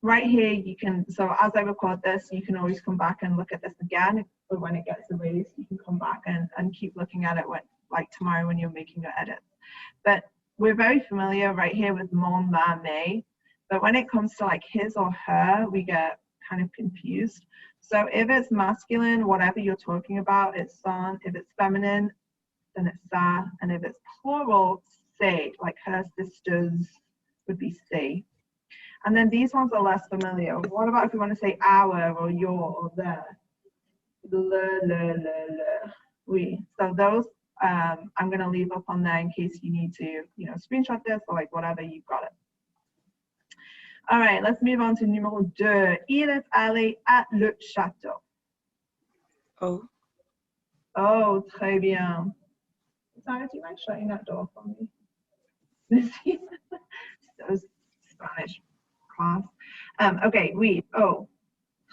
Right here, you can, so as I record this, you can always come back and look at this again, but when it gets erased, you can come back and keep looking at it when, like tomorrow when you're making your edits. But we're very familiar right here with mon, ma, me, but when it comes to like his or her, we get kind of confused. So if it's masculine, whatever you're talking about, it's son. If it's feminine, then it's sa. And if it's plural, say, like her sisters would be say. And then these ones are less familiar. What about if we want to say our or your or their? Le. We. So those I'm going to leave up on there in case you need to, screenshot this or like whatever, you've got it. All right, let's move on to numéro 2. Il est allé à le château. Oh. Oh, très bien. Sorry, do you mind shutting that door for me? So Spanish class. Okay, oui. Oh,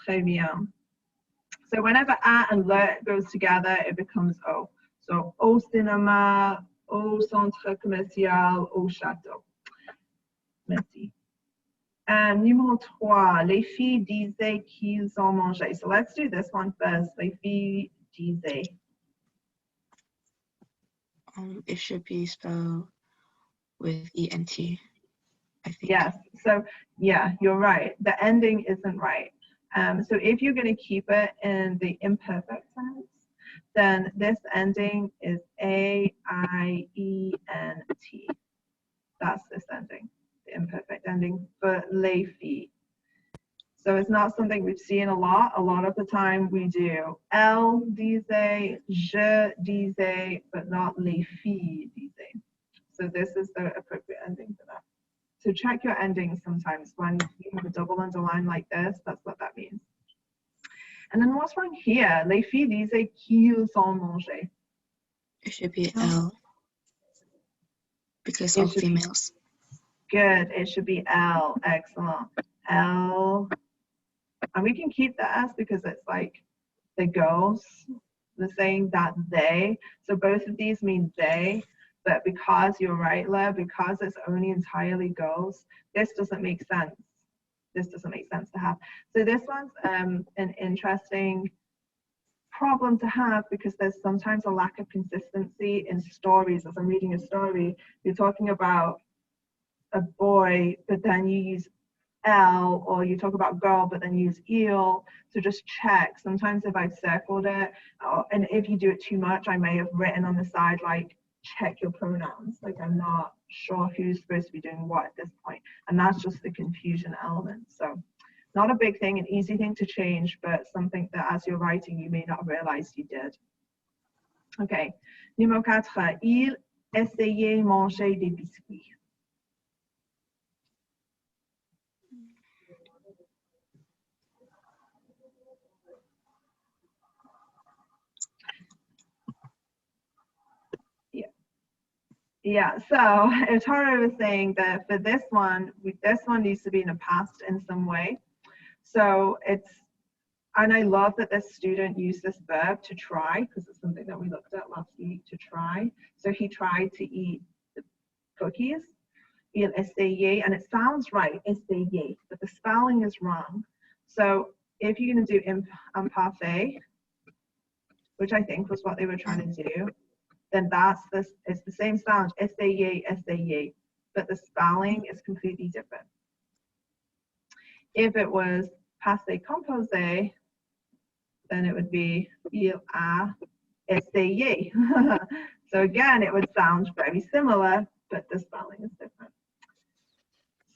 très bien. So whenever a and le goes together, it becomes o. So au cinéma, au centre commercial, au château. Merci. Numéro 3, les filles disaient qu'ils ont mangé. So let's do this one first. Les filles disaient. It should be spelled with ENT, I think. Yes, so yeah, you're right. The ending isn't right. So if you're going to keep it in the imperfect tense, then this ending is A-I-E-N-T. That's this ending, the imperfect ending for les filles. So it's not something we've seen a lot. A lot of the time we do elle disait, je disais, but not les filles disaient. So this is the appropriate ending for that. So check your endings sometimes. When you have a double underline like this, that's what that means. And then what's wrong here? Les filles disaient qu'ils ont mangé. It should be L, because all females. Good, it should be L. Excellent. L. And we can keep the S because it's like the girls, the saying that they. So both of these mean they. But because you're right, Le, because it's only entirely girls, this doesn't make sense. This doesn't make sense to have. So this one's an interesting problem to have because there's sometimes a lack of consistency in stories. As I'm reading a story, you're talking about a boy, but then you use L, or you talk about girl, but then use il. So just check. Sometimes if I've circled it, and if you do it too much, I may have written on the side like, check your pronouns. Like I'm not sure who's supposed to be doing what at this point. And that's just the confusion element. So not a big thing, an easy thing to change, but something that as you're writing, you may not have realized you did. Okay. Numéro 4. Il essayait manger des biscuits. Yeah, so Tara was saying that for this one needs to be in a past in some way. So and I love that this student used this verb to try, because it's something that we looked at last week, to try. So he tried to eat the cookies. Il essayait, and it sounds right, essayait, but the spelling is wrong. So if you're going to do imparfait, which I think was what they were trying to do, then it's the same sound, essayait, but the spelling is completely different. If it was passé composé, then it would be il a essayé. So again, it would sound very similar, but the spelling is different.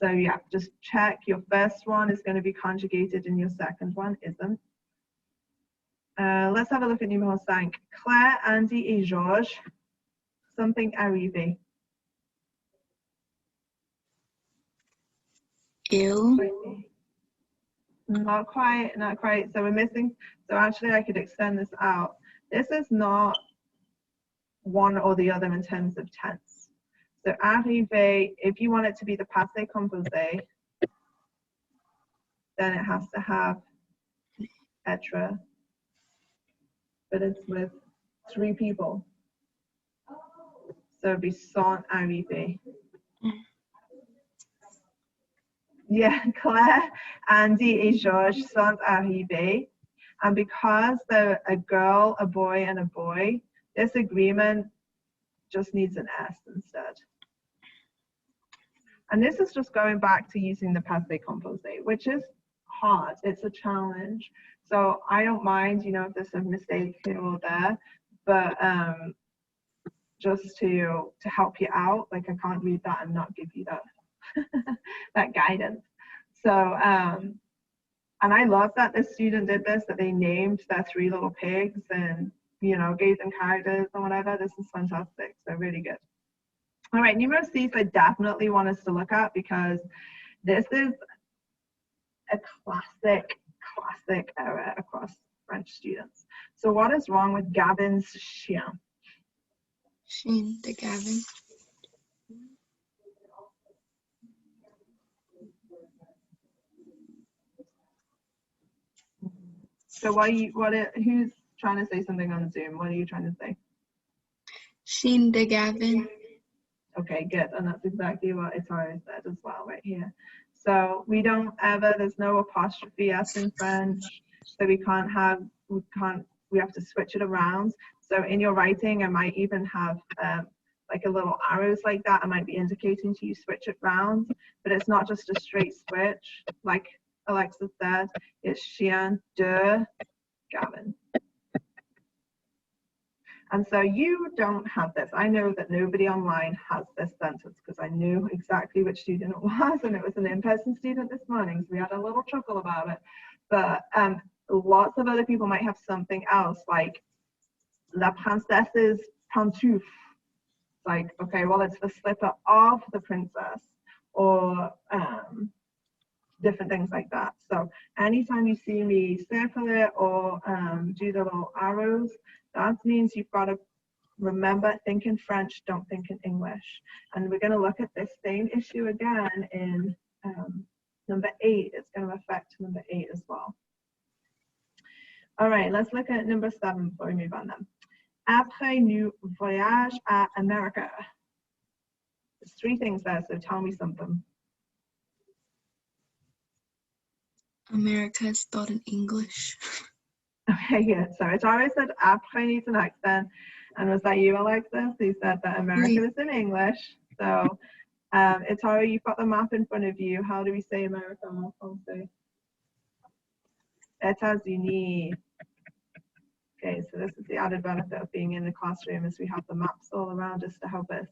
So yeah, just check your first one is going to be conjugated and your second one isn't. Let's have a look at numéro 5. Claire, Andy et Georges, something arrivé. Il. Not quite. So we're missing. So actually I could extend this out. This is not one or the other in terms of tense. So arrivé, if you want it to be the passé composé, then it has to have être. But it's with 3 people. So it'd be sont arrivés. Yeah, Claire, Andy et Georges sont arrivés. And because they're a girl, a boy, and a boy, this agreement just needs an S instead. And this is just going back to using the passé composé, which is hard. It's a challenge. So I don't mind, if there's a mistake here or there, but just to help you out, like I can't read that and not give you that that guidance. So and I love that the student did this, that they named their 3 little pigs and gave them characters and whatever. This is fantastic. So really good. All right, numeral 6 I definitely want us to look at because this is a classic error across French students. So what is wrong with Gavin's chien? Chien de Gavin. So who's trying to say something on Zoom? What are you trying to say? Chien de Gavin. Okay, good. And that's exactly what it's always said as well right here. So we don't ever, there's no apostrophe S in French. So we have to switch it around. So in your writing, I might even have like a little arrows like that. I might be indicating to you switch it round, but it's not just a straight switch. Like Alexa said, it's chien de Gavin. And so you don't have this. I know that nobody online has this sentence because I knew exactly which student it was, and it was an in-person student this morning, so we had a little chuckle about it. But lots of other people might have something else, like La princesse's pantoufle. Like, okay, well, it's the slipper of the princess, or different things like that. So anytime you see me circle it or do the little arrows, that means you've got to remember, think in French, don't think in English. And we're going to look at this same issue again in number 8. It's going to affect number 8 as well. All right, let's look at number 7 before we move on then. Après nous voyage à America. There's 3 things there, so tell me something. America is spelled in English. Okay, good. So it's always said après needs an accent. And was that you, Alexis, who said that America is in English? So it's already, you've got the map in front of you. How do we say America en français? États-Unis. Okay, so this is the added benefit of being in the classroom, is we have the maps all around us to help us.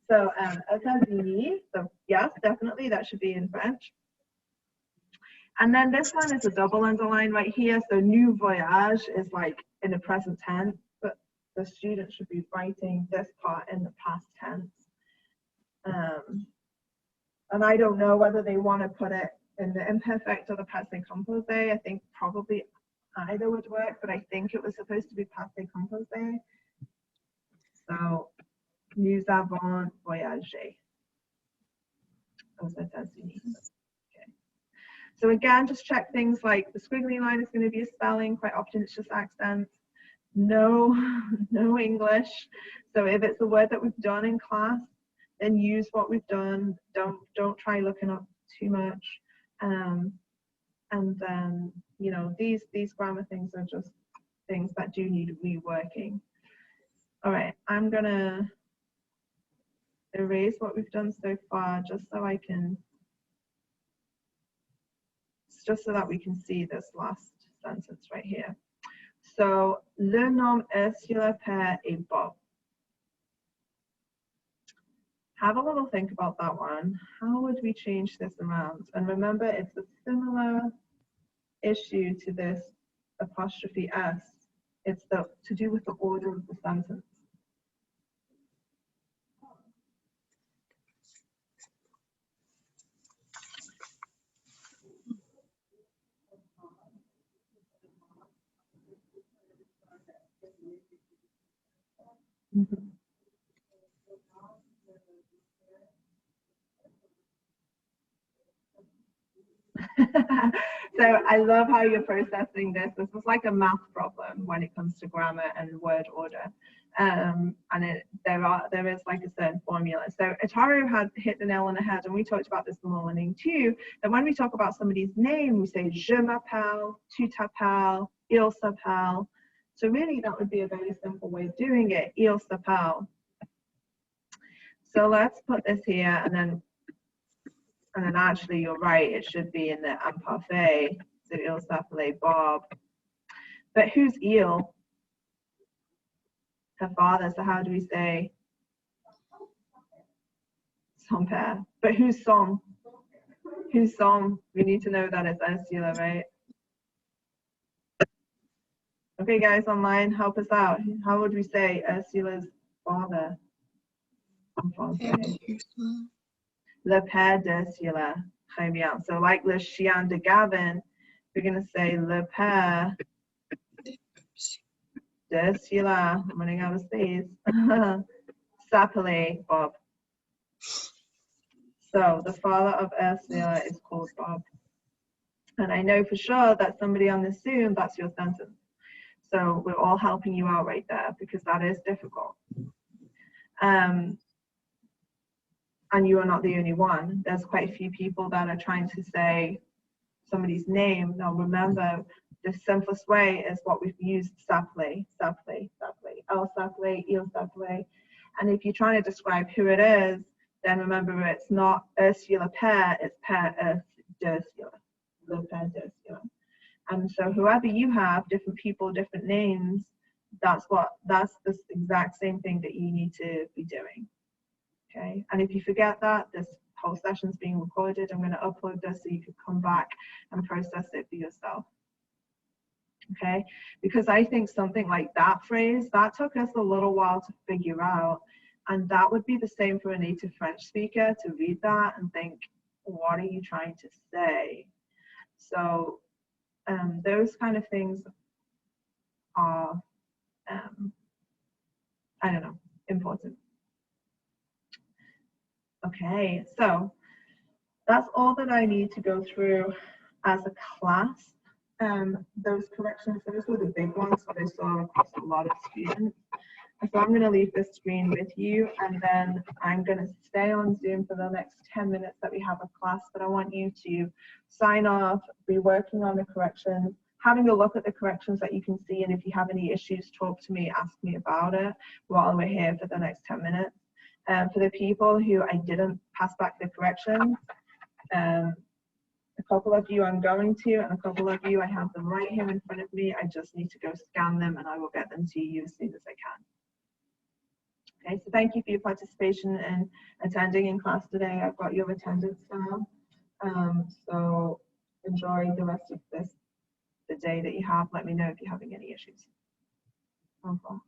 So États-Unis, so yes, definitely that should be in French. And then this one is a double underline right here. So nous voyage is like in the present tense, but the student should be writing this part in the past tense. And I don't know whether they want to put it in the imperfect or the passé composé. I think probably either would work, but I think it was supposed to be passé composé. So nous avons voyagé aux États-Unis. So again, just check things like the squiggly line is going to be a spelling. Quite often it's just accents. No English. So if it's a word that we've done in class, then use what we've done. Don't try looking up too much. And then these grammar things are just things that do need reworking. All right, I'm gonna erase what we've done so far just so that we can see this last sentence right here. So, le nom est sur le père et Bob. Have a little think about that one. How would we change this around? And remember, it's a similar issue to this apostrophe S. It's to do with the order of the sentence. Mm-hmm. So I love how you're processing this. This is like a math problem when it comes to grammar and word order. And there is like a certain formula. So Ataru had hit the nail on the head, and we talked about this in the morning too, that when we talk about somebody's name, we say je m'appelle, tu t'appelles, il s'appelle. So really that would be a very simple way of doing it, il s'appelle. So let's put this here, and then actually you're right, it should be in the imparfait, so il s'appelait Bob. But who's il? Her father, so how do we say son père? But who's son? Who's son? We need to know that it's Ursula, right? Okay, guys online, help us out. How would we say Ursula's father? Le père d'Ursula. Très bien. So like le chien de Gavin, we're going to say le père d'Ursula. I'm running out of space. S'appelait Bob. So the father of Ursula is called Bob. And I know for sure that somebody on this Zoom, that's your sentence. So we're all helping you out right there, because that is difficult. And you are not the only one. There's quite a few people that are trying to say somebody's name. Now remember, the simplest way is what we've used, s'appelait, s'appelait, s'appelait, elle s'appelait, il s'appelait. And if you're trying to describe who it is, then remember it's not Ursula Père, it's Père d'Ursula, le Père d'Ursula. And so whoever you have, different people, different names, that's this exact same thing that you need to be doing. Okay, and if you forget that, this whole session is being recorded. I'm going to upload this so you can come back and process it for yourself. Okay, because I think something like that phrase, that took us a little while to figure out, and that would be the same for a native French speaker to read that and think, what are you trying to say? So those kind of things are, I don't know, important. Okay, so that's all that I need to go through as a class. Those corrections, those were the big ones that I saw across a lot of students. So I'm going to leave this screen with you, and then I'm going to stay on Zoom for the next 10 minutes that we have a class. But I want you to sign off, be working on the corrections, having a look at the corrections that you can see, and if you have any issues, talk to me, ask me about it while we're here for the next 10 minutes. For the people who I didn't pass back the corrections, a couple of you I'm going to, and a couple of you I have them right here in front of me. I just need to go scan them, and I will get them to you as soon as I can. Okay, so thank you for your participation and attending in class today. I've got your attendance now. So enjoy the rest of the day that you have. Let me know if you're having any issues. Au revoir.